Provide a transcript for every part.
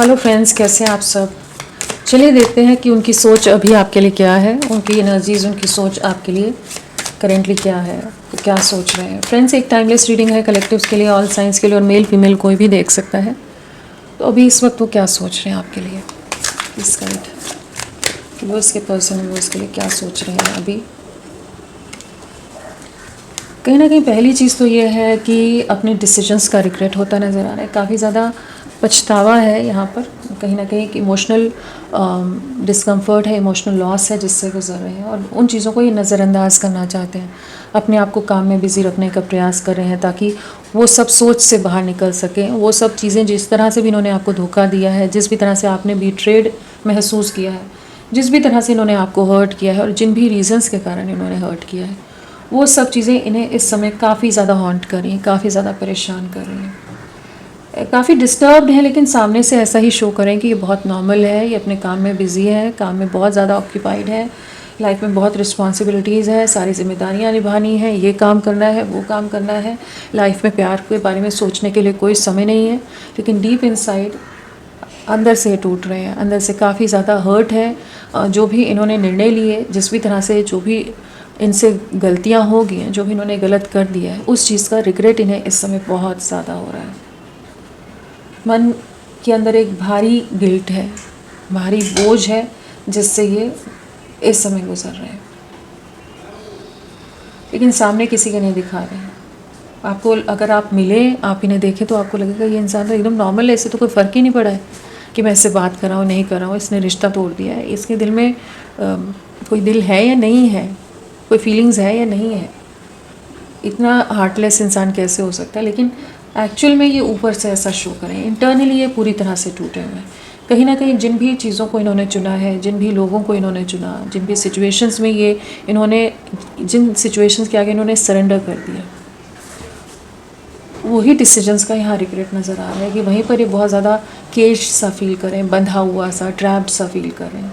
Hello friends, कैसे हैं आप सब। चलिए देखते हैं कि उनकी सोच अभी आपके लिए क्या है, उनकी एनर्जीज, उनकी सोच आपके लिए करेंटली क्या है, तो क्या सोच रहे हैं। फ्रेंड्स, एक टाइमलेस रीडिंग है, कलेक्टिव्स के लिए, ऑल साइंस के लिए, और मेल फीमेल कोई भी देख सकता है। तो अभी इस वक्त वो क्या सोच रहे हैं आपके लिए, इस गाइड वो इसके पर्सन वो इसके लिए क्या सोच रहे हैं अभी। कहीं ना कहीं पहली चीज़ तो ये है कि अपने डिसीजंस का रिग्रेट होता नज़र आ रहा है, काफ़ी ज़्यादा पछतावा है यहाँ पर। कहीं ना कहीं एक इमोशनल डिस्कम्फर्ट है, इमोशनल लॉस है जिससे गुजर रहे हैं, और उन चीज़ों को ये नज़रअंदाज करना चाहते हैं। अपने आप को काम में बिज़ी रखने का प्रयास कर रहे हैं ताकि वो सब सोच से बाहर निकल सकें। वो सब चीज़ें जिस तरह से भी इन्होंने आपको धोखा दिया है, जिस भी तरह से आपने बीट्रेड महसूस किया है, जिस भी तरह से इन्होंने आपको हर्ट किया है, और जिन भी रीज़न्स के कारण इन्होंने हर्ट किया है, वो सब चीज़ें इन्हें इस समय काफ़ी ज़्यादा हॉन्ट कर रही हैं, काफ़ी ज़्यादा परेशान कर रही हैं, काफ़ी डिस्टर्ब्ड है। लेकिन सामने से ऐसा ही शो करें कि ये बहुत नॉर्मल है, ये अपने काम में बिज़ी है, काम में बहुत ज़्यादा ऑक्यूपाइड है, लाइफ में बहुत रिस्पॉन्सिबिलिटीज़ है, सारी जिम्मेदारियाँ निभानी है, ये काम करना है, वो काम करना है। लाइफ में प्यार के बारे में सोचने के लिए कोई समय नहीं है। लेकिन डीप इनसाइड अंदर से टूट रहे हैं, अंदर से काफ़ी ज़्यादा हर्ट है। जो भी इन्होंने निर्णय लिए, जिस भी तरह से जो भी इनसे गलतियां हो गई हैं, जो भी इन्होंने गलत कर दिया है, उस चीज़ का रिग्रेट इन्हें इस समय बहुत ज़्यादा हो रहा है। मन के अंदर एक भारी गिल्ट है, भारी बोझ है, जिससे ये इस समय गुजर रहे हैं। लेकिन सामने किसी के नहीं दिखा रहे हैं आपको। अगर आप मिले, आप इन्हें देखें, तो आपको लगेगा ये इंसान तो एकदम नॉर्मल है, इससे तो कोई फ़र्क ही नहीं पड़ा है कि मैं इससे बात कर रहा हूँ, नहीं कर रहा हूँ। इसने रिश्ता तोड़ दिया है, इसके दिल में कोई दिल है या नहीं है, कोई फीलिंग्स है या नहीं है। इतना हार्टलेस इंसान कैसे हो सकता है। लेकिन एक्चुअल में ये ऊपर से ऐसा शो करें, इंटरनली ये पूरी तरह से टूटे हुए हैं। कहीं ना कहीं जिन भी चीज़ों को इन्होंने चुना है, जिन भी लोगों को इन्होंने चुना, जिन भी सिचुएशंस में ये इन्होंने, जिन सिचुएशंस के आगे इन्होंने सरेंडर कर दिया, वही डिसीजंस का यहाँ रिग्रेट नज़र आ रहा है कि वहीं पर ये बहुत ज़्यादा केज सा फील करें, बंधा हुआ सा, ट्रैप्ड सा फील करें,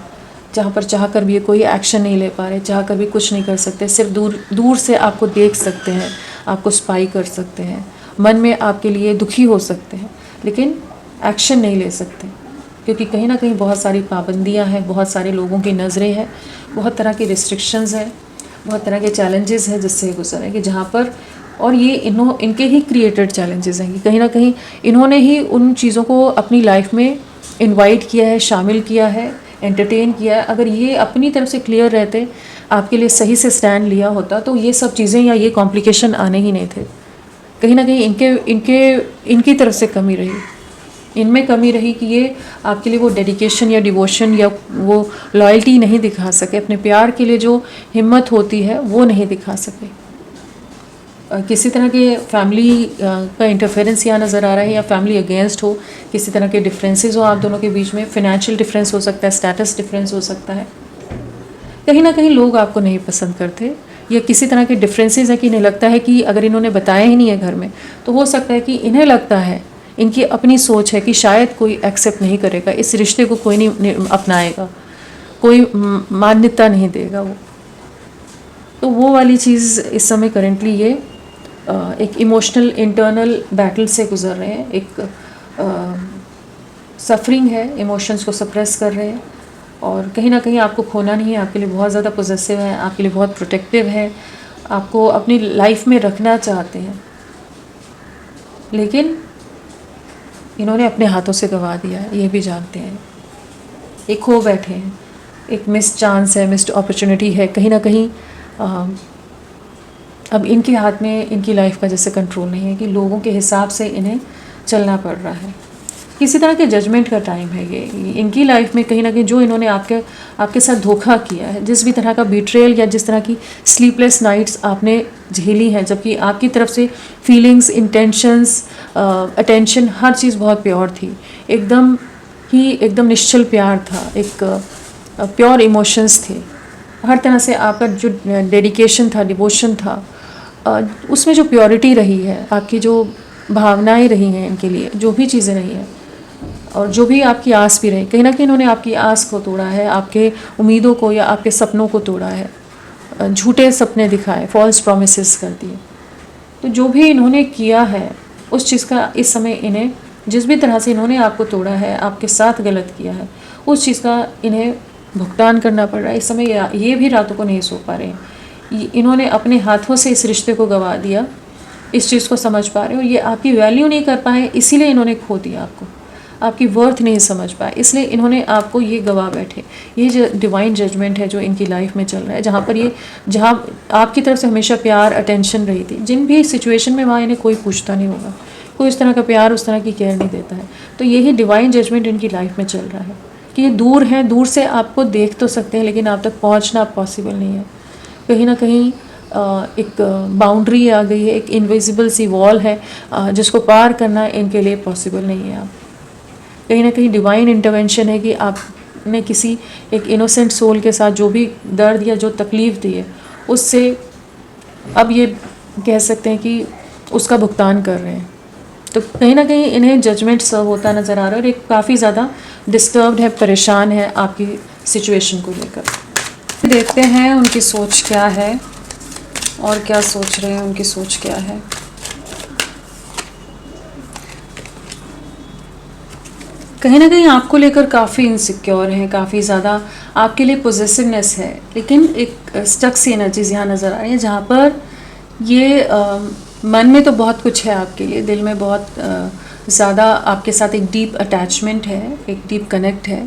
जहाँ पर चाह कर भी ये कोई एक्शन नहीं ले पा रहे, चाह कर भी कुछ नहीं कर सकते। सिर्फ दूर दूर से आपको देख सकते हैं, आपको स्पाई कर सकते हैं, मन में आपके लिए दुखी हो सकते हैं, लेकिन एक्शन नहीं ले सकते, क्योंकि कहीं ना कहीं बहुत सारी पाबंदियाँ हैं, बहुत सारे लोगों की नज़रें हैं, बहुत तरह की रिस्ट्रिक्शंस हैं, बहुत तरह के चैलेंजेस हैं जिससे गुजर है कि जहाँ पर, और ये इनके ही क्रिएटेड चैलेंजेस हैं कि कहीं ना कहीं इन्होंने ही उन चीज़ों को अपनी लाइफ में इनवाइट किया है, शामिल किया है, एंटरटेन किया है। अगर ये अपनी तरफ से क्लियर रहते, आपके लिए सही से स्टैंड लिया होता, तो ये सब चीज़ें या ये कॉम्प्लिकेशन आने ही नहीं थे। कहीं ना कहीं इनकी तरफ से कमी रही, इनमें कमी रही कि ये आपके लिए वो डेडिकेशन या डिवोशन या वो लॉयल्टी नहीं दिखा सके, अपने प्यार के लिए जो हिम्मत होती है वो नहीं दिखा सके। किसी तरह के फैमिली का इंटरफेरेंस यहाँ नज़र आ रहा है, या फैमिली अगेंस्ट हो, किसी तरह के डिफरेंसेस हो आप दोनों के बीच में, फिनेंशियल डिफरेंस हो सकता है, स्टेटस डिफरेंस हो सकता है। कहीं ना कहीं लोग आपको नहीं पसंद करते, या किसी तरह के डिफरेंसेस है कि इन्हें लगता है कि अगर इन्होंने बताया ही नहीं है घर में, तो हो सकता है कि इन्हें लगता है, इनकी अपनी सोच है कि शायद कोई एक्सेप्ट नहीं करेगा, इस रिश्ते को कोई नहीं अपनाएगा, कोई मान्यता नहीं देगा वो। तो वो वाली चीज़ इस समय करेंटली ये एक इमोशनल इंटरनल बैटल से गुजर रहे हैं, एक सफरिंग है, इमोशंस को सप्रेस कर रहे हैं, और कहीं ना कहीं आपको खोना नहीं है, आपके लिए बहुत ज़्यादा पॉजिटिव है, आपके लिए बहुत प्रोटेक्टिव है, आपको अपनी लाइफ में रखना चाहते हैं, लेकिन इन्होंने अपने हाथों से गंवा दिया है, ये भी जानते हैं। एक खो बैठे हैं, एक मिस चांस है, मिस्ड अपॉर्चुनिटी है। कहीं ना कहीं अब इनके हाथ में इनकी लाइफ का जैसे कंट्रोल नहीं है, कि लोगों के हिसाब से इन्हें चलना पड़ रहा है। किसी तरह के जजमेंट का टाइम है ये इनकी लाइफ में। कहीं ना कहीं जो इन्होंने आपके साथ धोखा किया है, जिस भी तरह का बिट्रेयल या जिस तरह की स्लीपलेस नाइट्स आपने झेली हैं, जबकि आपकी तरफ से फीलिंग्स, इंटेंशंस, अटेंशन, हर चीज़ बहुत प्योर थी, एकदम निश्चल प्यार था, एक प्योर इमोशंस थे, हर तरह से आपका जो डेडिकेशन था, डिवोशन था, उसमें जो प्योरिटी रही है, आपकी जो भावनाएं रही हैं इनके लिए, जो भी चीज़ें रही हैं, और जो भी आपकी आस भी रही, कहीं ना कहीं इन्होंने आपकी आस को तोड़ा है, आपके उम्मीदों को या आपके सपनों को तोड़ा है, झूठे सपने दिखाए, फॉल्स प्रॉमिसेस कर दिए। तो जो भी इन्होंने किया है, उस चीज़ का इस समय इन्हें जिस भी तरह से इन्होंने आपको तोड़ा है, आपके साथ गलत किया है, उस चीज़ का इन्हें भुगतान करना पड़ रहा है। इस समय ये भी रातों को नहीं सो पा रहे हैं। इन्होंने अपने हाथों से इस रिश्ते को गंवा दिया, इस चीज़ को समझ पा रहे हो, ये आपकी वैल्यू नहीं कर पाए, इसीलिए इन्होंने खो दिया आपको, आपकी वर्थ नहीं समझ पाए, इसलिए इन्होंने आपको ये गवा बैठे। ये जो डिवाइन जजमेंट है जो इनकी लाइफ में चल रहा है, जहाँ आपकी तरफ से हमेशा प्यार, अटेंशन रही थी, जिन भी सिचुएशन में वहाँ इन्हें कोई पूछता नहीं होगा, कोई उस तरह का प्यार, उस तरह की केयर नहीं देता है। तो यही डिवाइन जजमेंट इनकी लाइफ में चल रहा है कि ये दूर हैं, दूर से आपको देख तो सकते हैं लेकिन आप तक पहुँचना पॉसिबल नहीं है। कहीं ना कहीं एक बाउंड्री आ गई है, एक इनविजिबल सी वॉल है जिसको पार करना इनके लिए पॉसिबल नहीं है। आप कहीं ना कहीं डिवाइन इंटरवेंशन है कि आपने किसी एक इनोसेंट सोल के साथ जो भी दर्द या जो तकलीफ़ दी है, उससे अब ये कह सकते हैं कि उसका भुगतान कर रहे हैं। तो कहीं ना कहीं इन्हें जजमेंट सर्व होता नज़र आ रहा है और एक काफ़ी ज़्यादा डिस्टर्ब्ड है, परेशान है आपकी सिचुएशन को लेकर। देखते हैं उनकी सोच क्या है और क्या सोच रहे हैं, उनकी सोच क्या है। कहीं ना कहीं आपको लेकर काफ़ी इनसिक्योर हैं, काफ़ी ज़्यादा आपके लिए पोजेसिवनेस है, लेकिन एक स्टक सी एनर्जीज यहाँ नज़र आ रही है जहाँ पर ये मन में तो बहुत कुछ है आपके लिए, दिल में बहुत ज़्यादा आपके साथ एक डीप अटैचमेंट है, एक डीप कनेक्ट है,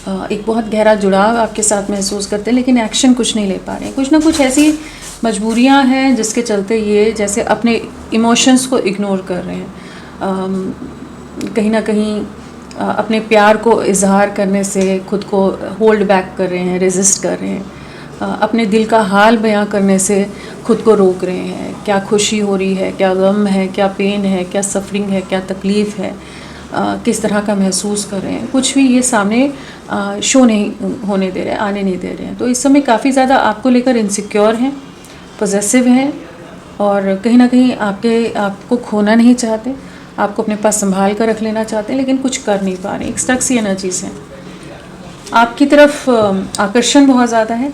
एक बहुत गहरा जुड़ाव आपके साथ महसूस करते हैं, लेकिन एक्शन कुछ नहीं ले पा रहे हैं। कुछ ना कुछ ऐसी मजबूरियां हैं जिसके चलते ये जैसे अपने इमोशंस को इग्नोर कर रहे हैं, कहीं ना कहीं अपने प्यार को इजहार करने से खुद को होल्ड बैक कर रहे हैं, रेजिस्ट कर रहे हैं, अपने दिल का हाल बयां करने से खुद को रोक रहे हैं। क्या खुशी हो रही है, क्या गम है, क्या पेन है, क्या सफरिंग है, क्या तकलीफ़ है, किस तरह का महसूस कर रहे हैं, कुछ भी ये सामने शो नहीं होने दे रहे हैं, आने नहीं दे रहे हैं। तो इस समय काफ़ी ज़्यादा आपको लेकर इनसिक्योर हैं, पॉजेसिव हैं और कहीं ना कहीं आपको खोना नहीं चाहते, आपको अपने पास संभाल कर रख लेना चाहते हैं, लेकिन कुछ कर नहीं पा रहे। एक स्टक सी एनर्जीज हैं, आपकी तरफ आकर्षण बहुत ज़्यादा है,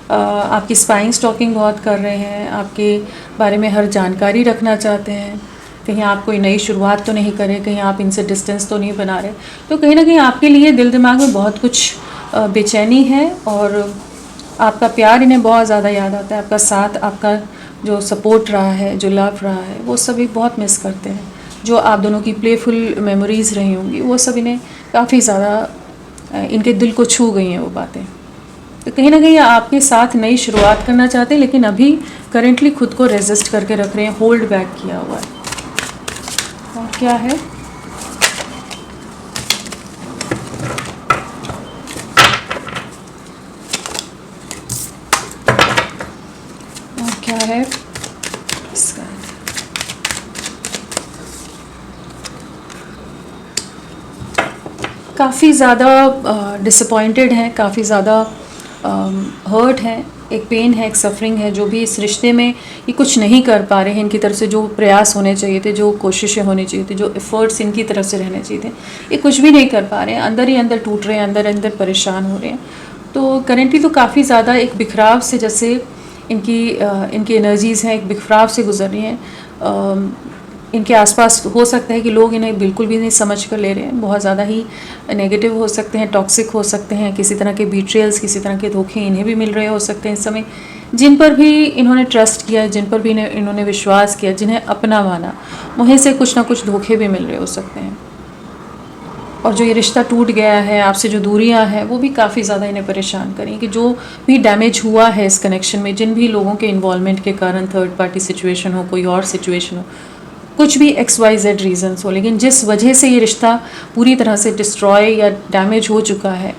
आपकी स्पाइंग स्टॉकिंग बहुत कर रहे हैं, आपके बारे में हर जानकारी रखना चाहते हैं, कहीं आप कोई नई शुरुआत तो नहीं करें, कहीं आप इनसे डिस्टेंस तो नहीं बना रहे। तो कहीं ना कहीं आपके लिए दिल दिमाग में बहुत कुछ बेचैनी है और आपका प्यार इन्हें बहुत ज़्यादा याद आता है, आपका साथ, आपका जो सपोर्ट रहा है, जो लव रहा है, वो सभी बहुत मिस करते हैं। जो आप दोनों की प्लेफुल मेमोरीज़ रही होंगी वो सब इन्हें काफ़ी ज़्यादा इनके दिल को छू गई हैं वो बातें। तो कहीं ना कहीं आपके साथ नई शुरुआत करना चाहते हैं, लेकिन अभी करेंटली खुद को रेजिस्ट करके रख रहे हैं, होल्ड बैक किया हुआ है। और क्या है, और क्या है इसका, काफ़ी ज़्यादा डिसअपॉइंटेड हैं, काफ़ी ज़्यादा हर्ट हैं, एक पेन है, एक सफरिंग है, जो भी इस रिश्ते में ये कुछ नहीं कर पा रहे हैं। इनकी तरफ से जो प्रयास होने चाहिए थे, जो कोशिशें होनी चाहिए थी, जो एफर्ट्स इनकी तरफ से रहने चाहिए थे, ये कुछ भी नहीं कर पा रहे हैं, अंदर ही अंदर टूट रहे हैं, अंदर अंदर परेशान हो रहे हैं। तो करेंटली तो काफ़ी ज़्यादा एक बिखराव से, जैसे इनकी एनर्जीज़ हैं, एक बिखराव से गुजर रही हैं। इनके आसपास हो सकता है कि लोग इन्हें बिल्कुल भी नहीं समझ कर ले रहे हैं, बहुत ज़्यादा ही नेगेटिव हो सकते हैं, टॉक्सिक हो सकते हैं, किसी तरह के बीट्रेयल्स, किसी तरह के धोखे इन्हें भी मिल रहे हो सकते हैं इस समय। जिन पर भी इन्होंने ट्रस्ट किया, जिन पर भी इन्होंने विश्वास किया, जिन्हें अपना माना, वहीं से कुछ ना कुछ धोखे भी मिल रहे हो सकते हैं। और जो ये रिश्ता टूट गया है, आपसे जो दूरियां हैं, वो भी काफ़ी ज़्यादा इन्हें परेशान करें कि जो भी डैमेज हुआ है इस कनेक्शन में, जिन भी लोगों के इन्वॉल्वमेंट के कारण, थर्ड पार्टी सिचुएशन हो, कोई और सिचुएशन हो, कुछ भी XYZ रीजंस हो, लेकिन जिस वजह से ये रिश्ता पूरी तरह से डिस्ट्रॉय या डैमेज हो चुका है,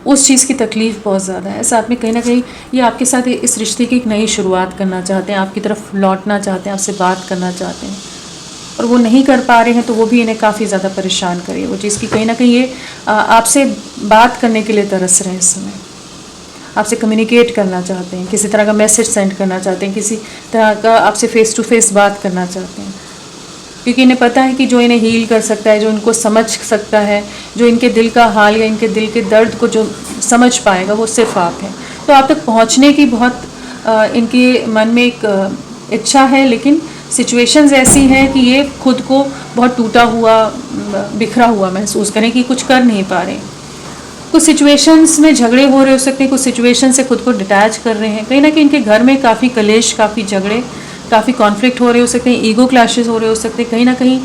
उस चीज़ की तकलीफ़ बहुत ज़्यादा है। साथ में कहीं ना कहीं ये आपके साथ इस रिश्ते की एक नई शुरुआत करना चाहते हैं, आपकी तरफ लौटना चाहते हैं, आपसे बात करना चाहते हैं, और वो नहीं कर पा रहे हैं, तो वो भी इन्हें काफ़ी ज़्यादा परेशान करे। वो चीज़ की कहीं ना कहीं ये आपसे बात करने के लिए तरस रहे हैं इस समय, आपसे कम्युनिकेट करना चाहते हैं, किसी तरह का मैसेज सेंड करना चाहते हैं, किसी तरह का आपसे फेस टू फेस बात करना चाहते हैं, क्योंकि इन्हें पता है कि जो इन्हें हील कर सकता है, जो इनको समझ सकता है, जो इनके दिल का हाल या इनके दिल के दर्द को जो समझ पाएगा, वो सिर्फ आप हैं। तो आप तक पहुंचने की बहुत इनके मन में एक इच्छा है, लेकिन सिचुएशंस ऐसी हैं कि ये खुद को बहुत टूटा हुआ, बिखरा हुआ महसूस करें कि कुछ कर नहीं पा रहे। कुछ सिचुएशंस में झगड़े हो रहे हो सकते हैं, कुछ सिचुएशन से खुद को डिटैच कर रहे हैं। कहीं ना कहीं इनके घर में काफ़ी कलेश, काफ़ी झगड़े, काफ़ी कॉन्फ्लिक्ट हो रहे हो सकते हैं, ईगो क्लैशेस हो रहे हो सकते हैं। कहीं ना कहीं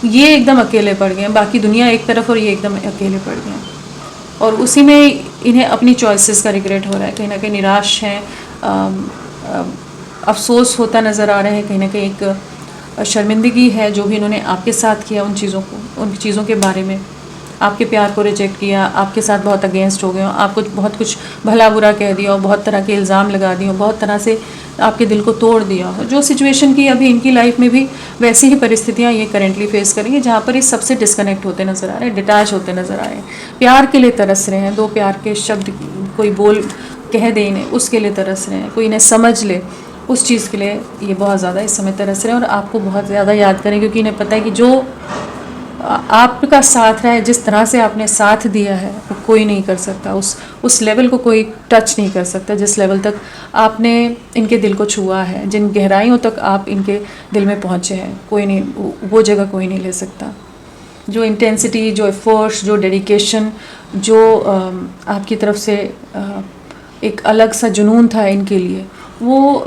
ये एकदम अकेले पड़ गए हैं, बाकी दुनिया एक तरफ और ये एकदम अकेले पड़ गए हैं, और उसी में इन्हें अपनी चॉइसेस का रिग्रेट हो रहा है। कहीं ना कहीं निराश हैं, अफसोस होता नज़र आ रहा है, कहीं ना कहीं एक शर्मिंदगी है जो भी इन्होंने आपके साथ किया, उन चीज़ों के बारे में। आपके प्यार को रिजेक्ट किया, आपके साथ बहुत अगेंस्ट हो गए हो, आपको बहुत कुछ भला बुरा कह दिया हो, बहुत तरह के इल्ज़ाम लगा दिए हो, बहुत तरह से आपके दिल को तोड़ दिया हो। जो सिचुएशन की अभी इनकी लाइफ में भी वैसी ही परिस्थितियाँ ये करेंटली फेस करेंगे, जहाँ पर ये सबसे डिस्कनेक्ट होते नज़र आ रहे हैं, डिटैच होते नज़र आ रहे हैं, प्यार के लिए तरस रहे हैं। 2 प्यार के शब्द कोई बोल कह दे इन्हें, उसके लिए तरस रहे हैं, कोई इन्हें समझ ले, उस चीज़ के लिए ये बहुत ज़्यादा इस समय तरस रहे हैं, और आपको बहुत ज़्यादा याद करें, क्योंकि इन्हें पता है कि जो आपका साथ रहा है, जिस तरह से आपने साथ दिया है, वो कोई नहीं कर सकता। उस लेवल को कोई टच नहीं कर सकता जिस लेवल तक आपने इनके दिल को छुआ है, जिन गहराइयों तक आप इनके दिल में पहुँचे हैं, कोई नहीं, वो जगह कोई नहीं ले सकता। जो इंटेंसिटी, जो एफर्ट्स, जो डेडिकेशन, जो आपकी तरफ से एक अलग सा जुनून था इनके लिए, वो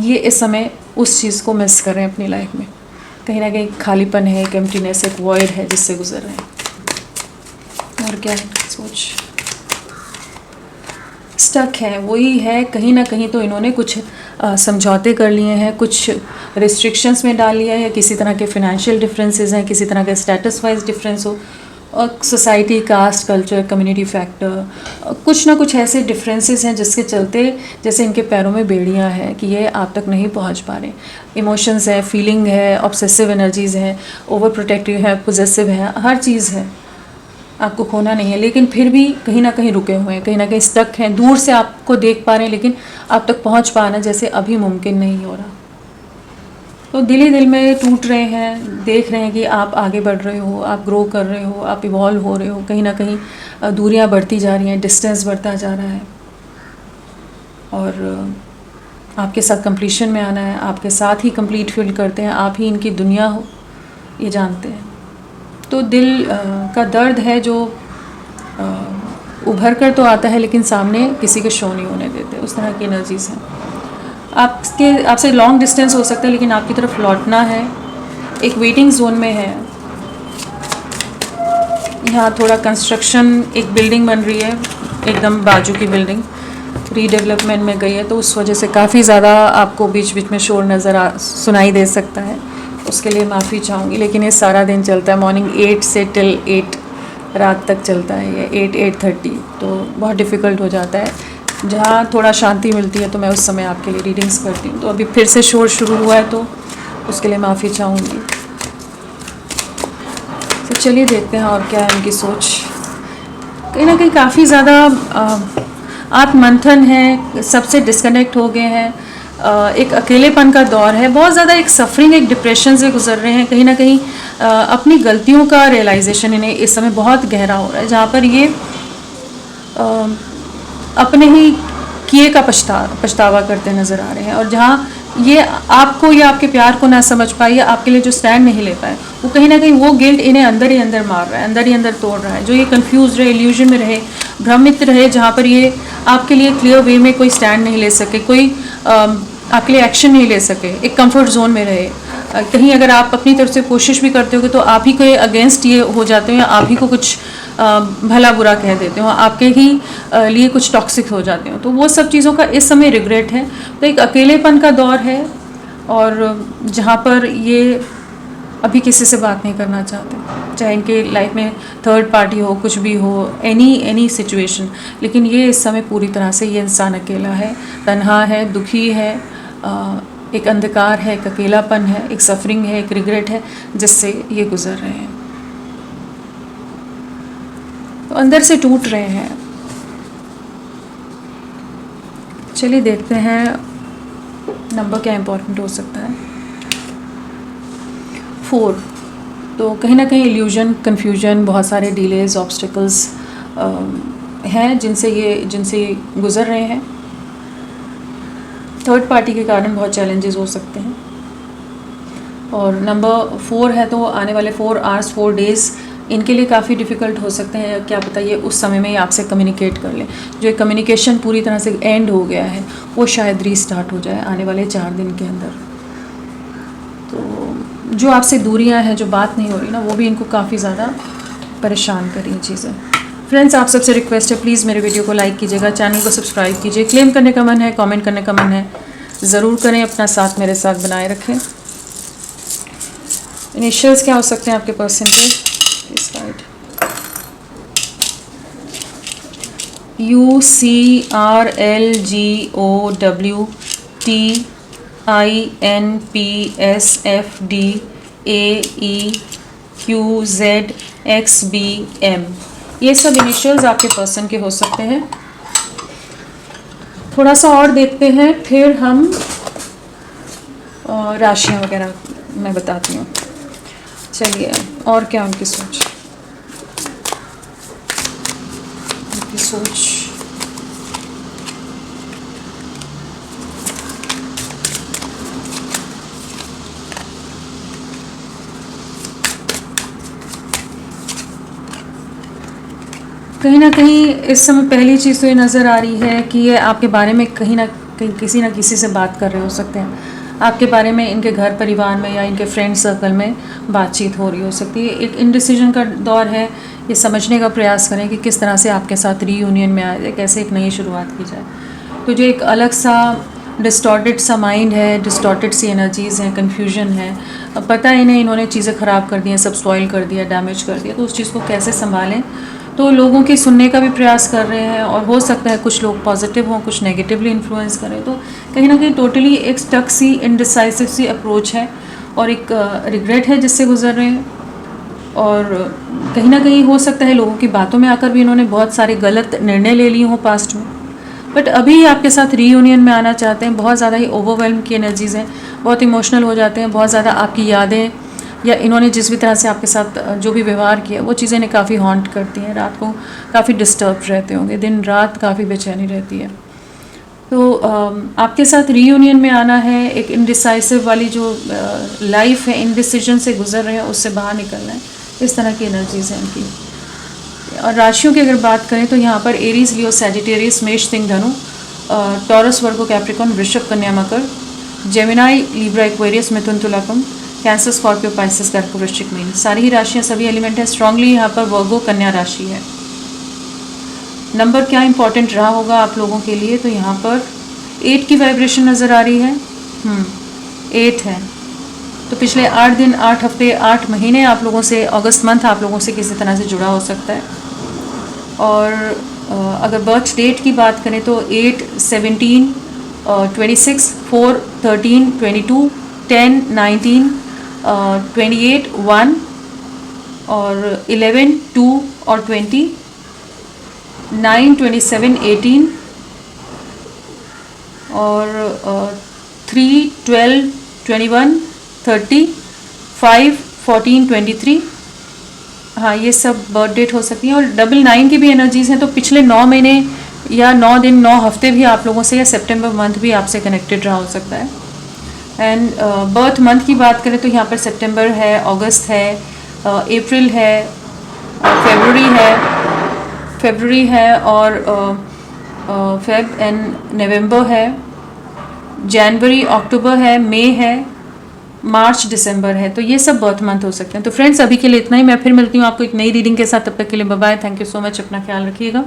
ये इस समय उस चीज़ को मिस कर रहे हैं अपनी लाइफ में। कहीं ना कहीं खालीपन है, एक एम्प्टीनेस, एक वॉइड है जिससे गुजर रहे हैं। और क्या है, सोच स्टक है, वही है। कहीं ना कहीं तो इन्होंने कुछ समझौते कर लिए हैं, कुछ रिस्ट्रिक्शंस में डाल लिया है, किसी तरह के फिनेंशियल डिफरेंसेस हैं, किसी तरह का स्टेटस वाइज डिफरेंस हो, और society, caste, culture, community factor, कुछ ना कुछ ऐसे डिफरेंसेस हैं जिसके चलते जैसे इनके पैरों में बेड़ियां हैं कि ये आप तक नहीं पहुंच पा रहे। इमोशंस है, फीलिंग है, ऑब्सेसिव एनर्जीज़ हैं, ओवर प्रोटेक्टिव है, पोजेसिव है, हर चीज़ है, आपको खोना नहीं है, लेकिन फिर भी कहीं ना कहीं रुके हुए हैं, कहीं ना कहीं स्टक हैं। दूर से आपको देख पा रहे हैं, लेकिन आप तक पहुँच पाना जैसे अभी मुमकिन नहीं हो रहा। तो दिल ही दिल में टूट रहे हैं, देख रहे हैं कि आप आगे बढ़ रहे हो, आप ग्रो कर रहे हो, आप इवॉल्व हो रहे हो, कहीं ना कहीं दूरियां बढ़ती जा रही हैं, डिस्टेंस बढ़ता जा रहा है, और आपके साथ कंप्लीशन में आना है, आपके साथ ही कंप्लीट फील करते हैं, आप ही इनकी दुनिया हो, ये जानते हैं। तो दिल का दर्द है जो उभर कर तो आता है, लेकिन सामने किसी के शो नहीं होने देते, उस तरह की एनर्जीज़ हैं। आपसे लॉन्ग डिस्टेंस हो सकता है, लेकिन आपकी तरफ लौटना है, एक वेटिंग जोन में है। यहाँ थोड़ा कंस्ट्रक्शन, एक बिल्डिंग बन रही है, एकदम बाजू की बिल्डिंग रीडेवलपमेंट में गई है, तो उस वजह से काफ़ी ज़्यादा आपको बीच बीच में शोर सुनाई दे सकता है, उसके लिए माफ़ी चाहूँगी। लेकिन ये सारा दिन चलता है, मॉर्निंग 8 से टिल 8 रात तक चलता है ये, 8-8:30, तो बहुत डिफ़िकल्ट हो जाता है। जहाँ थोड़ा शांति मिलती है तो मैं उस समय आपके लिए रीडिंग्स करती हूँ। तो अभी फिर से शोर शुरू हुआ है, तो उसके लिए माफ़ी चाहूँगी। तो चलिए देखते हैं और क्या है उनकी सोच। कहीं ना कहीं काफ़ी ज़्यादा आत्ममंथन है, सबसे डिस्कनेक्ट हो गए हैं, एक अकेलेपन का दौर है, बहुत ज़्यादा एक सफरिंग, एक डिप्रेशन से गुजर रहे हैं। कहीं ना कहीं अपनी गलतियों का रियलाइजेशन इन्हें इस समय बहुत गहरा हो रहा है, जहाँ पर ये अपने ही किए का पछतावा करते नज़र आ रहे हैं, और जहाँ ये आपको या आपके प्यार को ना समझ पाए या आपके लिए जो स्टैंड नहीं ले पाए, वो कहीं ना कहीं वो गिल्ट इन्हें अंदर ही अंदर मार रहा है, अंदर ही अंदर तोड़ रहा है। जो ये कंफ्यूज रहे, इल्यूजन में रहे, भ्रमित रहे, जहाँ पर ये आपके लिए क्लियर वे में कोई स्टैंड नहीं ले सके, कोई आपके लिए एक्शन नहीं ले सके, एक कंफर्ट जोन में रहे। कहीं अगर आप अपनी तरफ से कोशिश भी करते हो तो आप ही के अगेंस्ट ये हो जाते हो, या आप ही को कुछ भला बुरा कह देते हो, आपके ही लिए कुछ टॉक्सिक हो जाते हो। तो वो सब चीज़ों का इस समय रिग्रेट है। तो एक अकेलेपन का दौर है, और जहाँ पर ये अभी किसी से बात नहीं करना चाहते, चाहे इनके लाइफ में थर्ड पार्टी हो, कुछ भी हो, एनी सिचुएशन, लेकिन ये इस समय पूरी तरह से ये इंसान अकेला है, तन्हा है, दुखी है, एक अंधकार है, एक अकेलापन है, एक सफरिंग है, एक रिग्रेट है, जिससे ये गुजर रहे हैं। तो अंदर से टूट रहे हैं। चलिए देखते हैं नंबर क्या इम्पोर्टेंट हो सकता है। 4, तो कहीं ना कहीं इल्यूजन, कन्फ्यूजन, बहुत सारे डिलेज, ऑब्स्टिकल्स हैं जिनसे ये गुजर रहे हैं। थर्ड पार्टी के कारण बहुत चैलेंजेस हो सकते हैं। और नंबर 4 है तो आने वाले 4 आवर्स 4 डेज़ इनके लिए काफ़ी डिफ़िकल्ट हो सकते हैं। क्या पता ये उस समय में ही आपसे कम्युनिकेट कर लें। जो कम्युनिकेशन पूरी तरह से एंड हो गया है वो शायद रीस्टार्ट हो जाए आने वाले 4 दिन के अंदर। तो जो आपसे दूरियां हैं, जो बात नहीं हो रही ना, वो भी इनको काफ़ी ज़्यादा परेशान कर रही हैं चीज़ें। फ्रेंड्स, आप सबसे रिक्वेस्ट है, प्लीज़ मेरे वीडियो को लाइक कीजिएगा, चैनल को सब्सक्राइब कीजिए। क्लेम करने का मन है, कमेंट करने का मन है, ज़रूर करें। अपना साथ मेरे साथ बनाए रखें। इनिशियल्स क्या हो सकते हैं आपके पर्सन के? इस साइड UCRLGOWTINPSFDAEQZXBM, ये सब इनिशियल्स आपके पर्सन के हो सकते हैं। थोड़ा सा और देखते हैं, फिर हम राशियां वगैरह मैं बताती हूँ। चलिए, और क्या उनकी सोच, उनकी सोच। कहीं ना कहीं इस समय पहली चीज़ तो ये नज़र आ रही है कि ये आपके बारे में कहीं ना कहीं किसी ना किसी से बात कर रहे हो सकते हैं। आपके बारे में इनके घर परिवार में या इनके फ्रेंड सर्कल में बातचीत हो रही हो सकती है। एक इनडिसीजन का दौर है। ये समझने का प्रयास करें कि किस तरह से आपके साथ रीयूनियन में आए, कैसे एक नई शुरुआत की जाए। तो जो एक अलग सा डिस्टॉर्टेड सा माइंड है, डिस्टॉर्टेड सी एनर्जीज़ हैं, कन्फ्यूजन है, अब पता ही नहीं इन्होंने चीज़ें ख़राब कर दी हैं, सब स्पॉइल कर दिया, डैमेज कर दिया, तो उस चीज़ को कैसे संभालें। तो लोगों की सुनने का भी प्रयास कर रहे हैं, और हो सकता है कुछ लोग पॉजिटिव हों, कुछ नेगेटिवली इन्फ्लुएंस करें। तो कहीं ना कहीं टोटली एक स्टक सी, इनडिसाइसिव सी अप्रोच है, और एक रिग्रेट है जिससे गुजर रहे हैं। और कहीं ना कहीं हो सकता है लोगों की बातों में आकर भी इन्होंने बहुत सारे गलत निर्णय ले लिए हों पास्ट में, बट अभी आपके साथ रीयूनियन में आना चाहते हैं। बहुत ज़्यादा ही ओवरवेल्म की एनर्जीज़ हैं, बहुत इमोशनल हो जाते हैं, बहुत ज़्यादा आपकी यादें या इन्होंने जिस भी तरह से आपके साथ जो भी व्यवहार किया वो चीज़ें इन्हें काफ़ी हॉन्ट करती हैं। रात को काफ़ी डिस्टर्ब रहते होंगे, दिन रात काफ़ी बेचैनी रहती है। तो आपके साथ रीयूनियन में आना है, एक इनडिसाइसिव वाली जो लाइफ है, इनडिसीजन से गुजर रहे हैं, उससे बाहर निकलना है। इस तरह की एनर्जीज़ हैं इनकी। और राशियों की अगर बात करें तो यहाँ पर एरीज, लियो, सैजिटेरियस, मेष, सिंह, धनु, टॉरस, वर्गो, कैप्रिकॉर्न, वृषभ, कन्या, मकर, जेमिनाई, लिब्रा, एक्वेरियस, मिथुन, तुला, कुंभ, कैंसर, स्कॉर्पियो, पाइसेस, कर्क, वृश्चिक, मीन। सारी ही राशियाँ, सभी एलिमेंट है। स्ट्रांगली यहाँ पर वर्गो, कन्या राशि है। नंबर क्या इंपॉर्टेंट रहा होगा आप लोगों के लिए? तो यहाँ पर 8 की वाइब्रेशन नज़र आ रही है। 8 है तो पिछले 8 दिन, 8 हफ्ते, 8 महीने आप लोगों से, अगस्त मंथ आप लोगों से किसी तरह से जुड़ा हो सकता है। और अगर बर्थ डेट की बात करें तो 8, 17, 26, 4, 13, 22, 10, 19, 28, 1 और 11, 2 और 20, 9, 27, 18 और 3, 12, 21, 30, 5, 14, 23। हाँ, ये सब बर्थ डेट हो सकती हैं। और 99 की भी एनर्जीज़ हैं। तो पिछले 9 महीने या 9 दिन, 9 हफ्ते भी आप लोगों से, या सितंबर मंथ भी आपसे कनेक्टेड रहा हो सकता है। एंड बर्थ मंथ की बात करें तो यहाँ पर सितंबर है, अगस्त है, अप्रैल है, फरवरी है और फेब एंड नवंबर है, जनवरी, अक्टूबर है, मई है, मार्च, दिसंबर है। तो ये सब बर्थ मंथ हो सकते हैं। तो फ्रेंड्स, अभी के लिए इतना ही। मैं फिर मिलती हूँ आपको एक नई रीडिंग के साथ। तब तक के लिए bye bye. Thank you so much. अपना ख्याल रखिएगा।